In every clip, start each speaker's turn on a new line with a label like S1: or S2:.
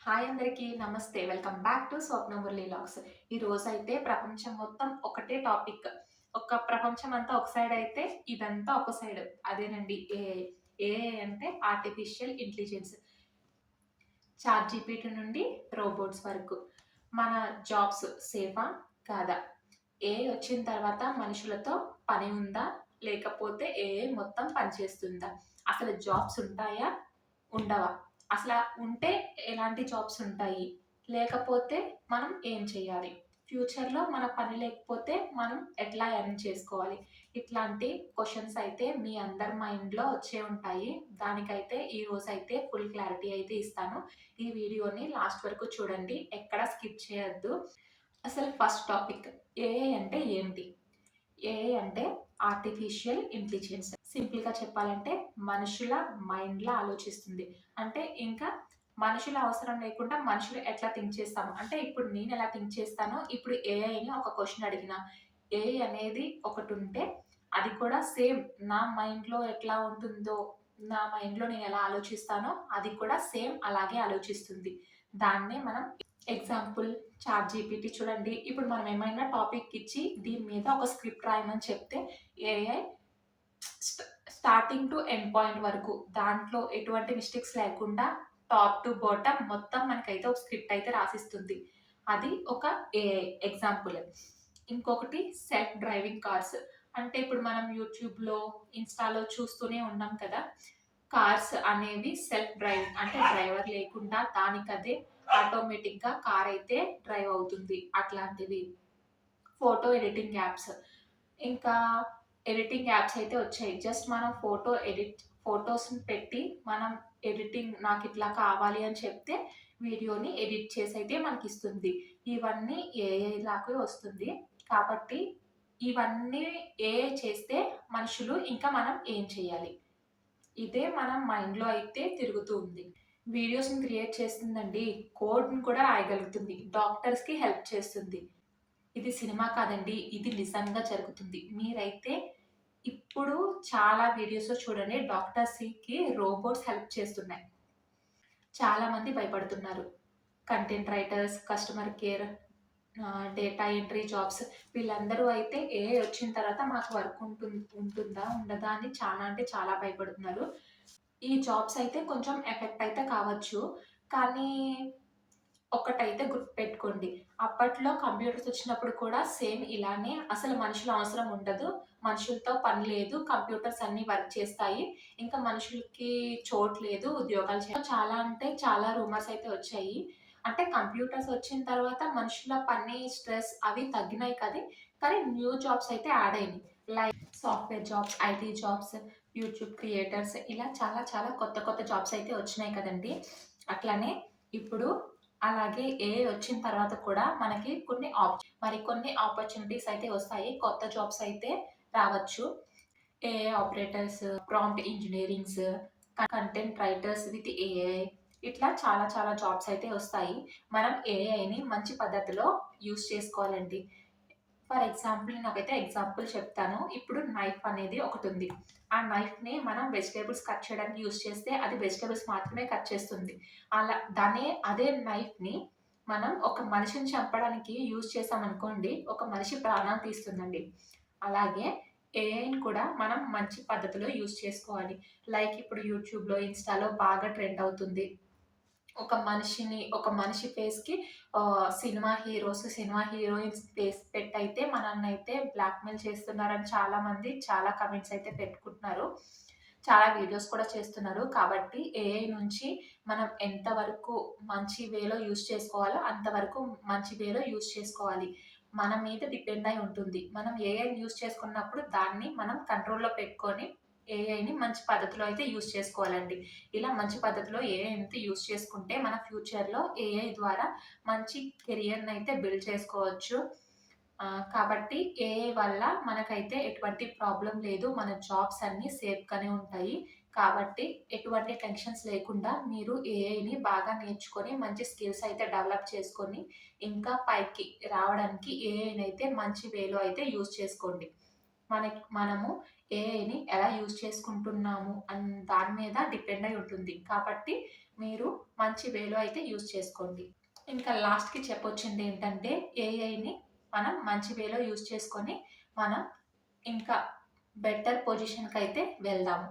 S1: Hi అందరికీ నమస్తే. Welcome back to Swapna Murali logs. ఈ రోజైతే ప్రపంచం మొత్తం ఒకటే టాపిక్. ప్రపంచం అంతా ఒక సైడ్ అయితే ఇదంతా ఒక సైడ్. అదేనండి ఏఐ. ఏఐ అంటే ఆర్టిఫిషియల్ ఇంటెలిజెన్స్. చాట్ జీపీటీ నుండి రోబోట్స్ వరకు. మన జాబ్స్ సేఫా? కాదా? ఏఐ వచ్చిన తర్వాత మనుషులతో పని ఉందా? లేకపోతే ఏఐ మొత్తం పనిచేస్తుందా? అసలు జాబ్స్ ఉంటాయా? ఉండవా? అసల ఉంటే ఎలాంటి జాబ్స్ ఉంటాయి? లేకపోతే మనం ఏం చేయాలి? ఫ్యూచర్‌లో మన పని లేకపోతే మనం ఎట్లా ఎర్న్ చేసుకోవాలి? ఇట్లాంటి క్వెషన్స్ అయితే మీ అందరి మైండ్‌లో వచ్చే ఉంటాయి. దానికైతే ఈరోజైతే ఫుల్ క్లారిటీ అయితే ఇస్తాను. ఈ వీడియోని లాస్ట్ వరకు చూడండి. ఎక్కడ స్కిప్ చేయొద్దు. అసలు ఫస్ట్ టాపిక్ ఏఐ అంటే ఏంటి? ఏఐ అంటే ఆర్టిఫిషియల్ ఇంటెలిజెన్స్. సింపుల్‌గా చెప్పాలంటే మనుషుల మైండ్‌లా ఆలోచిస్తుంది. అంటే ఇంకా మనుషుల అవసరం లేకుండా మనుషులు ఎట్లా థింక్ చేస్తాము. అంటే ఇప్పుడు నేను ఎలా థింక్ చేస్తానో ఇప్పుడు ఏఐని ఒక క్వెషన్ అడిగినా, ఏఐ అనేది ఒకటుంటే అది కూడా సేమ్ నా మైండ్‌లో ఎట్లా ఉంటుందో, నా మైండ్‌లో నేను ఎలా ఆలోచిస్తానో అది కూడా సేమ్ అలాగే ఆలోచిస్తుంది. దాన్నే మనం ఎగ్జాంపుల్ చాట్‌జీపీటీ చూడండి. ఇప్పుడు మనం ఏమైనా టాపిక్ ఇచ్చి దీని మీద ఒక స్క్రిప్ట్ రాయమని చెప్తే ఏఐ స్ట్ స్టార్టింగ్ టు ఎండ్ పాయింట్ వరకు దాంట్లో ఎటువంటి మిస్టేక్స్ లేకుండా టాప్ టు బాటమ్ మొత్తం మనకైతే ఒక స్క్రిప్ట్ అయితే రాసిస్తుంది. అది ఒక ఏఐ ఎగ్జాంపుల్. ఇంకొకటి సెల్ఫ్ డ్రైవింగ్ కార్స్. అంటే ఇప్పుడు మనం యూట్యూబ్‌లో, ఇన్‌స్టాలో చూస్తూనే ఉన్నాం కదా! కార్స్ అనేవి సెల్ఫ్ డ్రైవింగ్ అంటే డ్రైవర్ లేకుండా దానికదే ఆటోమేటిక్‌గా కార్ అయితే డ్రైవ్ అవుతుంది. అట్లాంటివి. Photo editing apps. ఇంకా ఎడిటింగ్ యాప్స్ అయితే వచ్చాయి. జస్ట్ మనం ఫోటోస్‌ని పెట్టి మనం ఎడిటింగ్ నాకిట్లా కావాలి అని చెప్తే వీడియోని ఎడిట్ చేసైతే మనకిస్తుంది. ఇవన్నీ ఏఐ లాగే వస్తుంది. కాబట్టి ఇవన్నీ ఏఐ చేస్తే మనుషులు ఇంకా మనం ఏం చేయాలి? ఇదే మనం మైండ్‌లో అయితే తిరుగుతూ ఉంది. వీడియోస్‌ని క్రియేట్ చేస్తుందండి. కోడ్‌ని కూడా రాయగలుగుతుంది. డాక్టర్స్‌కి హెల్ప్ చేస్తుంది. ఇది సినిమా కాదండి. ఇది నిజంగా జరుగుతుంది. మీరైతే ఇప్పుడు చాలా వీడియోస్‌లో చూడండి డాక్టర్స్‌కి రోబోట్స్ హెల్ప్ చేస్తున్నాయి. చాలా మంది భయపడుతున్నారు. Content writers, customer care, data entry jobs వీళ్ళందరూ అయితే ఏఐ వచ్చిన తర్వాత మాకు వర్క్ ఉంటుందా? ఉండదా? అని చాలా అంటే చాలా భయపడుతున్నారు. ఈ జాబ్స్ అయితే కొంచెం ఎఫెక్ట్ అయితే కావచ్చు. కానీ ఒక్కటైతే గుర్తుపెట్టుకోండి. అప్పట్లో కంప్యూటర్స్ వచ్చినప్పుడు కూడా సేమ్ ఇలానే అసలు మనుషుల అవసరం ఉండదు. మనుషులతో పని లేదు. కంప్యూటర్స్ అన్నీ వర్క్ చేస్తాయి. ఇంకా మనుషులకి చోటు లేదు. ఉద్యోగాలు చాలా అంటే చాలా రూమర్స్ అయితే వచ్చాయి. అంటే కంప్యూటర్స్ వచ్చిన తర్వాత మనుషుల పని, స్ట్రెస్ అవి తగ్గినాయి కానీ న్యూ జాబ్స్ అయితే యాడ్ అయినాయి. Like software jobs, IT jobs, YouTube creators ఇలా చాలా చాలా కొత్త కొత్త జాబ్స్ అయితే వచ్చినాయి కదండీ! అట్లనే ఇప్పుడు అలాగే ఏఐ వచ్చిన తర్వాత కూడా మనకి మరికొన్ని ఆపర్చునిటీస్ అయితే వస్తాయి. కొత్త జాబ్స్ అయితే రావచ్చు. AI operators, prompt engineerings, content writers with AI ఇట్లా చాలా చాలా జాబ్స్ అయితే వస్తాయి. మనం ఏఐని మంచి పద్ధతిలో యూజ్ చేసుకోవాలండి. ఫర్ ఎగ్జాంపుల్ నాకైతే ఎగ్జాంపుల్ చెప్తాను. ఇప్పుడు నైఫ్ అనేది ఒకటుంది. ఆ నైఫ్‌ని మనం వెజిటబుల్స్ కట్ చేయడానికి యూజ్ చేస్తే అది వెజిటబుల్స్ మాత్రమే కట్ చేస్తుంది. అదే నైఫ్‌ని మనం ఒక మనిషిని చంపడానికి యూజ్ చేశామనుకోండి, ఒక మనిషి ప్రాణాలు తీస్తుందండి. అలాగే ఏఐని కూడా మనం మంచి పద్ధతిలో యూజ్ చేసుకోవాలి. లైక్ ఇప్పుడు యూట్యూబ్‌లో, ఇన్‌స్టాలో బాగా ట్రెండ్ అవుతుంది. ఒక మనిషి ఫేస్‌కి cinema heroes, cinema heroines face పెట్టయితే మనన్నయితే బ్లాక్‌మెయిల్ చేస్తున్నారని చాలామంది చాలా కామెంట్స్ అయితే పెట్టుకుంటున్నారు. చాలా వీడియోస్ కూడా చేస్తున్నారు. కాబట్టి ఏఐ నుంచి మనం ఎంతవరకు మంచి వేలో యూజ్ చేసుకోవాలో అంతవరకు మంచి వేలో యూజ్ చేసుకోవాలి. మన మీద డిపెండ్ అయి ఉంటుంది. మనం ఏఐని యూజ్ చేసుకున్నప్పుడు దాన్ని మనం కంట్రోల్‌లో పెట్టుకొని ఏఐని మంచి పద్ధతిలో అయితే యూజ్ చేసుకోవాలండి. ఇలా మంచి పద్ధతిలో ఏఐ అయితే యూజ్ చేసుకుంటే మన ఫ్యూచర్‌లో ఏఐ ద్వారా మంచి కెరియర్‌నైతే బిల్డ్ చేసుకోవచ్చు. కాబట్టి ఏఐ వల్ల మనకైతే ఎటువంటి ప్రాబ్లమ్ లేదు. మన జాబ్స్ అన్నీ సేఫ్‌గానే ఉంటాయి. కాబట్టి ఎటువంటి టెన్షన్స్ లేకుండా మీరు ఏఐని బాగా నేర్చుకొని మంచి స్కిల్స్ అయితే డెవలప్ చేసుకొని ఇంకా పైకి రావడానికి ఏఐనైతే మంచి వేలో అయితే యూజ్ చేసుకోండి. మనము ఏఐని ఎలా యూజ్ చేసుకుంటున్నాము దాని మీద డిపెండ్ అయి ఉంటుంది. కాబట్టి మీరు మంచి వేలో అయితే యూజ్ చేసుకోండి. ఇంకా లాస్ట్‌కి చెప్పొచ్చింది ఏంటంటే ఏఐని మనం మంచి వేలో యూజ్ చేసుకొని మనం ఇంకా బెటర్ పొజిషన్‌కైతే వెళ్దాము.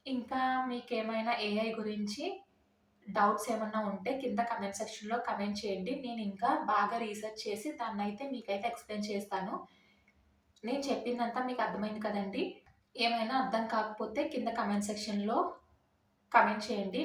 S1: ఇంకా మీకేమైనా ఏఐ గురించి డౌట్స్ ఏమన్నా ఉంటే కింద కామెంట్ సెక్షన్‌లో కామెంట్ చేయండి. నేను ఇంకా బాగా రీసెర్చ్ చేసి దాన్నయితే మీకైతే ఎక్స్‌ప్లెయిన్ చేస్తాను. నేను చెప్పిందంతా మీకు అర్థమైంది కదండీ! ఏమైనా అర్థం కాకపోతే కింద కామెంట్ సెక్షన్‌లో కామెంట్ చేయండి.